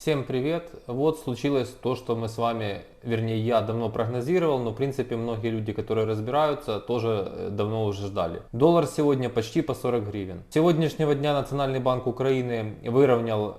Всем привет! Вот случилось то, что мы с вами, вернее я давно прогнозировал, но в принципе многие люди, которые разбираются, тоже давно уже ждали. Доллар сегодня почти по 40 гривен. С сегодняшнего дня Национальный банк Украины выровнял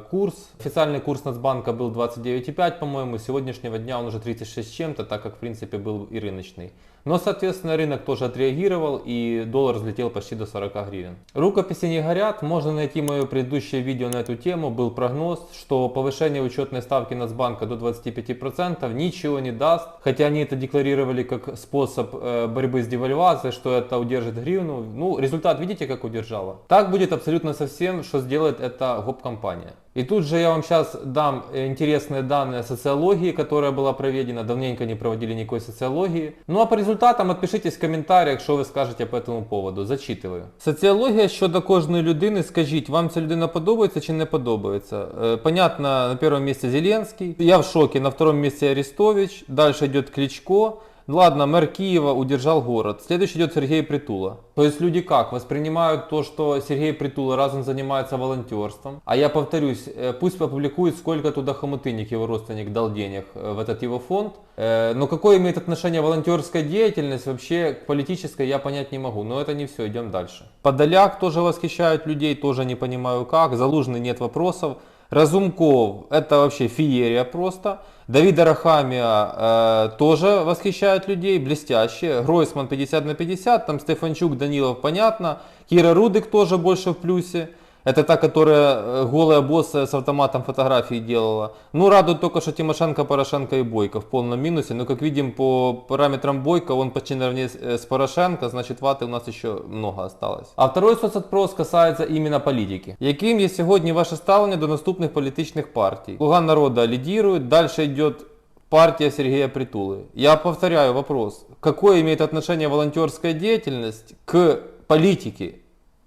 курс. Официальный курс Нацбанка был 29,5, по-моему, с сегодняшнего дня он уже 36 с чем-то, так как в принципе был и рыночный. Но, соответственно, рынок тоже отреагировал, и доллар взлетел почти до 40 гривен. Рукописи не горят, можно найти мое предыдущее видео на эту тему. Был прогноз, что повышение учетной ставки Нацбанка до 25% ничего не даст. Хотя они это декларировали как способ борьбы с девальвацией, что это удержит гривну. Ну, результат видите, как удержало? Так будет абсолютно со всем, что сделает эта гоп-компания. И тут же я вам сейчас дам интересные данные о социологии, которая была проведена. Давненько не проводили никакой социологии. Ну а по результатам отпишитесь в коментарях, що ви скажете по этому поводу. Зачитываю. Соціологія щодо кожної людини. Скажіть, вам ця людина подобається чи не подобається? Понятно, на первом месте Зеленский. Я в шоке. На втором месте Арестович. Дальше идет Кличко. Ладно, мэр Киева удержал город. Следующий идет Сергей Притула. То есть люди как? Воспринимают то, что Сергей Притула раз он занимается волонтерством. А я повторюсь, пусть опубликует, сколько туда Хомутынник, его родственник, дал денег в этот его фонд. Но какое имеет отношение волонтерская деятельность вообще к политической, я понять не могу. Но это не все, идем дальше. Подоляк тоже восхищает людей, тоже не понимаю как. Залужный нет вопросов. Разумков это вообще феерия просто. Давид Арахамия тоже восхищает людей, блестяще. Гройсман 50/50, там Стефанчук, Данилов понятно. Кира Рудик тоже больше в плюсе. Это та, которая голая босса с автоматом фотографии делала. Ну, радует только, что Тимошенко, Порошенко и Бойко в полном минусе. Но, как видим, по параметрам Бойко он почти наравне с Порошенко, значит, ваты у нас еще много осталось. А второй соцопрос касается именно политики. Яким є сьогодні ваше ставлення до наступних політичних партій? Слуга народа лидирует, дальше идет партия Сергея Притулы. Я повторяю вопрос. Какое имеет отношение волонтерская деятельность к политике?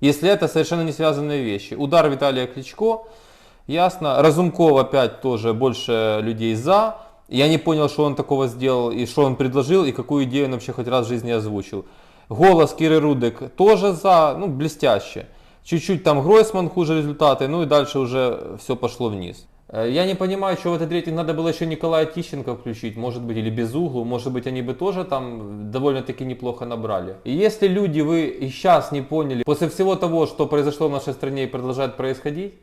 Если это совершенно не связанные вещи. Удар Виталия Кличко, ясно. Разумков опять тоже больше людей за. Я не понял, что он такого сделал, и что он предложил, и какую идею он вообще хоть раз в жизни озвучил. Голос Киры Рудик тоже за, ну блестяще. Чуть-чуть там Гройсман хуже результаты, ну и дальше уже все пошло вниз. Я не понимаю, что в этот рейтинг надо было еще Николая Тищенко включить, может быть, или Безуглу, может быть, они бы тоже там довольно-таки неплохо набрали. И если люди, вы и сейчас не поняли, после всего того, что произошло в нашей стране и продолжает происходить,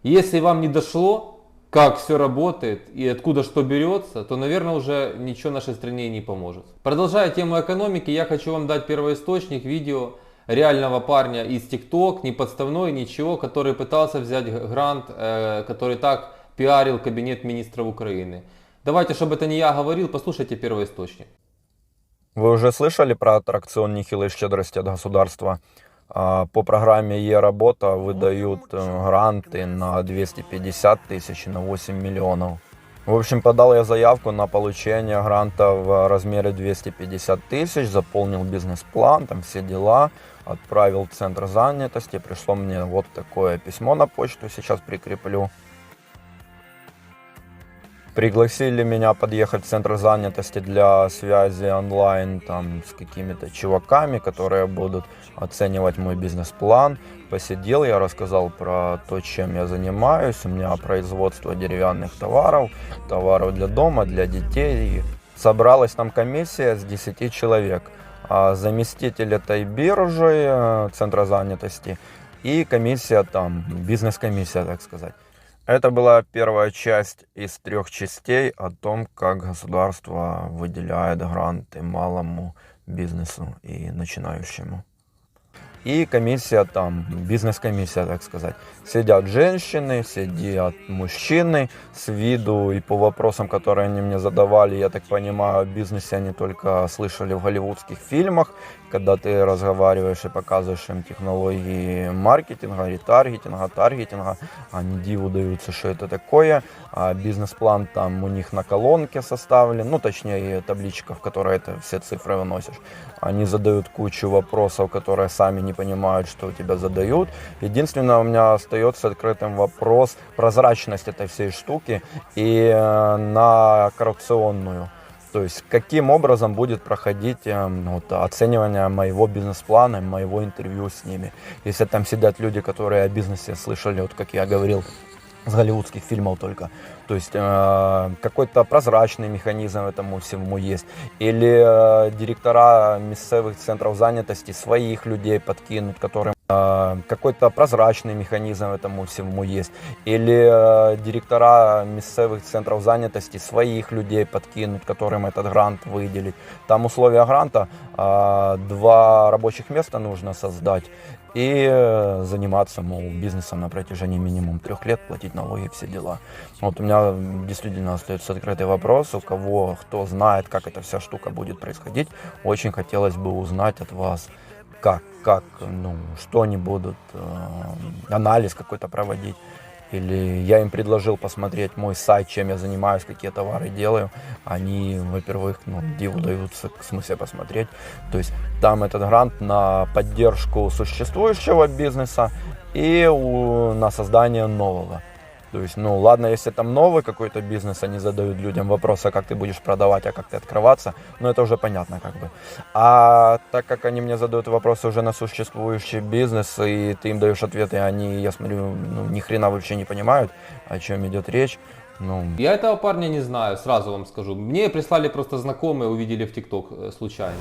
если вам не дошло, как все работает и откуда что берется, то, наверное, уже ничего нашей стране не поможет. Продолжая тему экономики, я хочу вам дать первоисточник видео реального парня из TikTok, не подставной, ничего, который пытался взять грант, который так пиарил кабинет министров Украины. Давайте, чтобы это не я говорил, послушайте первоисточник. Вы уже слышали про аттракцион нехилой щедрости от государства? По программе Е-работа выдают гранты на 250 тысяч, на 8 миллионов. В общем, подал я заявку на получение гранта в размере 250 тысяч, заполнил бизнес-план, там все дела, отправил в центр занятости. Пришло мне вот такое письмо на почту, сейчас прикреплю. Пригласили меня подъехать в центр занятости для связи онлайн там, с какими-то чуваками, которые будут оценивать мой бизнес-план. Посидел, я рассказал про то, чем я занимаюсь. У меня производство деревянных товаров, товаров для дома, для детей. Собралась там комиссия с 10 человек. Заместитель этой биржи, центра занятости и комиссия там, бизнес-комиссия, так сказать. Это была первая часть из 3 частей о том, как государство выделяет гранты малому бизнесу и начинающему. И комиссия там, бизнес-комиссия, так сказать. Сидят женщины, сидят мужчины. С виду и по вопросам, которые они мне задавали, я так понимаю, о бизнесе они только слышали в голливудских фильмах, когда ты разговариваешь и показываешь им технологии маркетинга, ретаргетинга, таргетинга. Они диву даются, что это такое. А бизнес-план там у них на колонке составлен, ну точнее табличка, в которой это все цифры выносишь. Они задают кучу вопросов, которые сами не понимают, что у тебя задают. Единственное, у меня остается открытым вопрос прозрачность этой всей штуки и на коррупционную. То есть, каким образом будет проходить оценивание моего бизнес-плана, моего интервью с ними. Если там сидят люди, которые о бизнесе слышали, вот как я говорил, с голливудских фильмов только. То есть какой-то прозрачный механизм этому всему есть. Или директора местных центров занятости своих людей подкинут, которым какой-то прозрачный механизм этому всему есть. Или директора местных центров занятости своих людей подкинут, которым этот грант выделить. Там условия гранта: 2 рабочих места нужно создать и заниматься, мол, бизнесом на протяжении минимум 3 лет, платить налоги, все дела. Вот у меня действительно остается открытый вопрос, у кого, кто знает, как эта вся штука будет происходить, очень хотелось бы узнать от вас, что они будут, анализ какой-то проводить. Или я им предложил посмотреть мой сайт, чем я занимаюсь, какие товары делаю. Они, во-первых, диву даются, в смысле посмотреть. То есть там этот грант на поддержку существующего бизнеса и на создание нового. То есть, ладно, если там новый какой-то бизнес, они задают людям вопрос, а как ты будешь продавать, а как ты открываться, это уже понятно как бы. А так как они мне задают вопросы уже на существующий бизнес, и ты им даешь ответы, они, я смотрю, ни хрена вообще не понимают, о чем идет речь. Я этого парня не знаю, сразу вам скажу. Мне прислали просто знакомые, увидели в ТикТок случайно.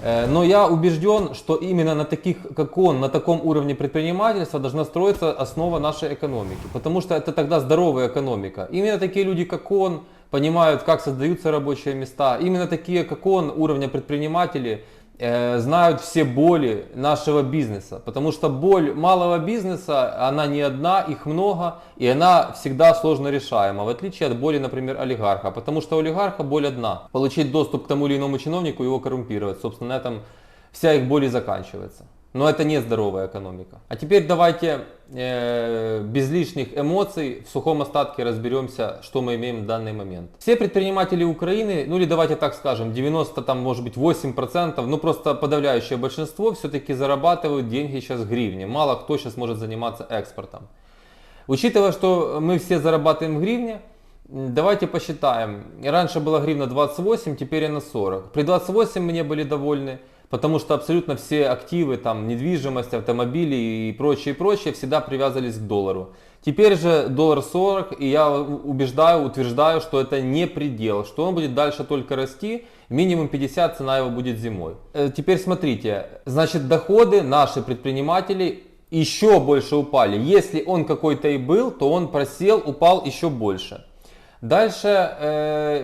Но я убежден, что именно на таких, как он, на таком уровне предпринимательства должна строиться основа нашей экономики. Потому что это тогда здоровая экономика. Именно такие люди, как он, понимают, как создаются рабочие места. Именно такие, как он, уровня предприниматели, знают все боли нашего бизнеса. Потому что боль малого бизнеса, она не одна, их много, и она всегда сложно решаема, в отличие от боли, например, олигарха. Потому что у олигарха боль одна: получить доступ к тому или иному чиновнику и его коррумпировать. Собственно, на этом вся их боль и заканчивается. Но это не здоровая экономика. А теперь давайте без лишних эмоций в сухом остатке разберемся, что мы имеем в данный момент. Все предприниматели Украины, или давайте так скажем, 90, там, может быть 8%, просто подавляющее большинство все-таки зарабатывают деньги сейчас в гривне. Мало кто сейчас может заниматься экспортом. Учитывая, что мы все зарабатываем в гривне, давайте посчитаем. Раньше была гривна 28, теперь она 40. При 28 мы не были довольны, потому что абсолютно все активы, там, недвижимость, автомобили и прочее, всегда привязывались к доллару. Теперь же доллар 40, и я утверждаю, что это не предел, что он будет дальше только расти, минимум 50 цена его будет зимой. Теперь смотрите, значит, доходы наших предпринимателей еще больше упали. Если он какой-то и был, то он просел, упал еще больше. Дальше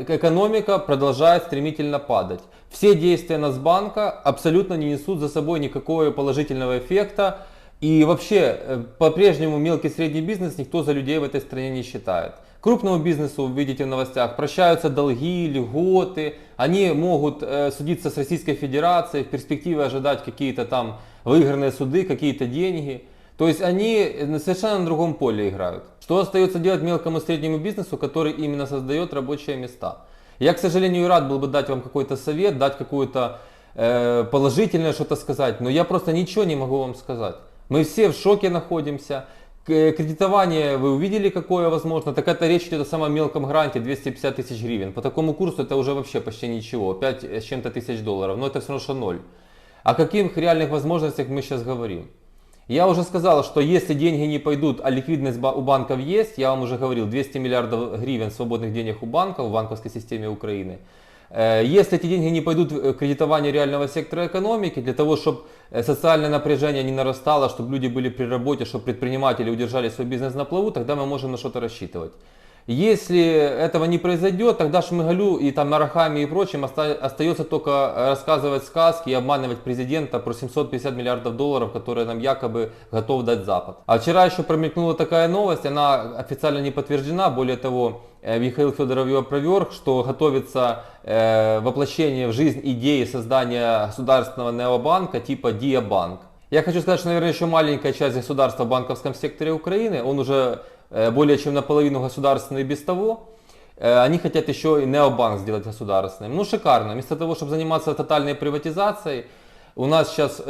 экономика продолжает стремительно падать. Все действия Нацбанка абсолютно не несут за собой никакого положительного эффекта. И вообще, по-прежнему мелкий и средний бизнес никто за людей в этой стране не считает. Крупному бизнесу, видите в новостях, прощаются долги, льготы. Они могут судиться с Российской Федерацией, в перспективе ожидать какие-то там выигранные суды, какие-то деньги. То есть они совершенно на другом поле играют. Что остается делать мелкому и среднему бизнесу, который именно создает рабочие места? Я, к сожалению, рад был бы дать вам какой-то совет, дать какое-то положительное что-то сказать, но я просто ничего не могу вам сказать. Мы все в шоке находимся. Кредитование вы увидели, какое возможно. Так это речь идет о самом мелком гранте 250 тысяч гривен. По такому курсу это уже вообще почти ничего. 5 с чем-то тысяч долларов. Но это все равно что ноль. О каких реальных возможностях мы сейчас говорим? Я уже сказал, что если деньги не пойдут, а ликвидность у банков есть, я вам уже говорил, 200 миллиардов гривен свободных денег у банков в банковской системе Украины. Если эти деньги не пойдут в кредитование реального сектора экономики, для того, чтобы социальное напряжение не нарастало, чтобы люди были при работе, чтобы предприниматели удержали свой бизнес на плаву, тогда мы можем на что-то рассчитывать. Если этого не произойдет, тогда Шмыгалю и там Нарахами и прочим остается только рассказывать сказки и обманывать президента про 750 миллиардов долларов, которые нам якобы готов дать Запад. А вчера еще промелькнула такая новость, она официально не подтверждена, более того, Михаил Федоров ее опроверг, что готовится воплощение в жизнь идеи создания государственного необанка типа Диабанк. Я хочу сказать, что, наверное, еще маленькая часть государства в банковском секторе Украины, он уже более чем наполовину государственный без того. Они хотят еще и необанк сделать государственным. Шикарно. Вместо того, чтобы заниматься тотальной приватизацией, у нас сейчас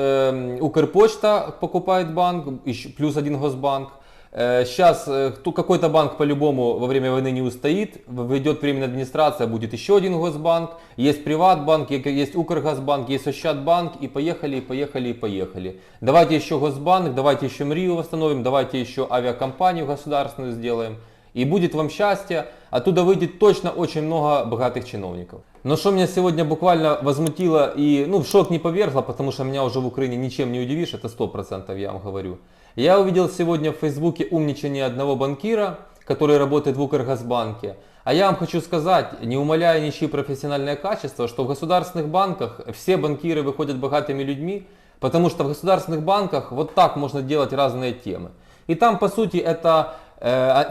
Укрпочта покупает банк, плюс один Госбанк. Сейчас какой-то банк по-любому во время войны не устоит, введет временная администрация, будет еще один Госбанк, есть Приватбанк, есть Укргазбанк, есть Ощадбанк, и поехали, и поехали, и поехали. Давайте еще Госбанк, давайте еще МРИУ восстановим, давайте еще авиакомпанию государственную сделаем. И будет вам счастье, оттуда выйдет точно очень много богатых чиновников. Но что меня сегодня буквально возмутило и в шок не повергло, потому что меня уже в Украине ничем не удивишь, это 100% я вам говорю. Я увидел сегодня в Фейсбуке умничание одного банкира, который работает в Укргазбанке. А я вам хочу сказать, не умаляя ничьи профессиональное качество, что в государственных банках все банкиры выходят богатыми людьми, потому что в государственных банках вот так можно делать разные темы. И там по сути это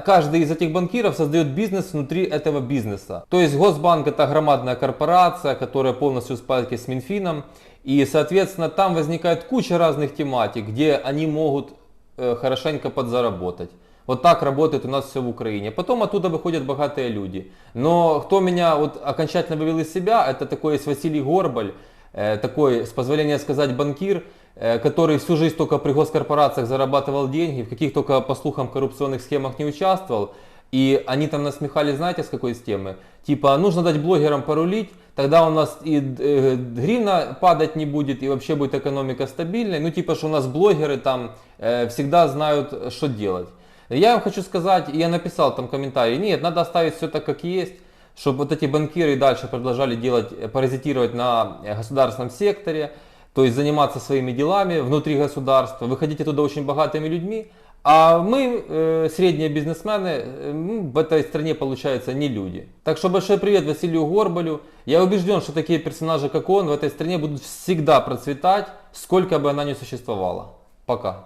каждый из этих банкиров создает бизнес внутри этого бизнеса. То есть Госбанк это громадная корпорация, которая полностью в спайке с Минфином. И соответственно там возникает куча разных тематик, где они могут хорошенько подзаработать. Вот так работает у нас все в Украине. Потом оттуда выходят богатые люди. Но кто меня вот окончательно вывел из себя, это такой есть Василий Горбаль, такой, с позволения сказать, банкир, который всю жизнь только при госкорпорациях зарабатывал деньги, в каких только, по слухам, коррупционных схемах не участвовал. И они там насмехались, знаете, с какой темы? Типа, нужно дать блогерам порулить, тогда у нас и гривна падать не будет, и вообще будет экономика стабильной. Ну, типа, что у нас блогеры там всегда знают, что делать. Я вам хочу сказать, я написал там комментарий, нет, надо оставить все так, как есть, чтобы вот эти банкиры и дальше продолжали делать, паразитировать на государственном секторе, то есть заниматься своими делами внутри государства, выходить оттуда очень богатыми людьми, а мы, средние бизнесмены, в этой стране, получается, не люди. Так что большой привет Василию Горбалю. Я убежден, что такие персонажи, как он, в этой стране будут всегда процветать, сколько бы она ни существовала. Пока.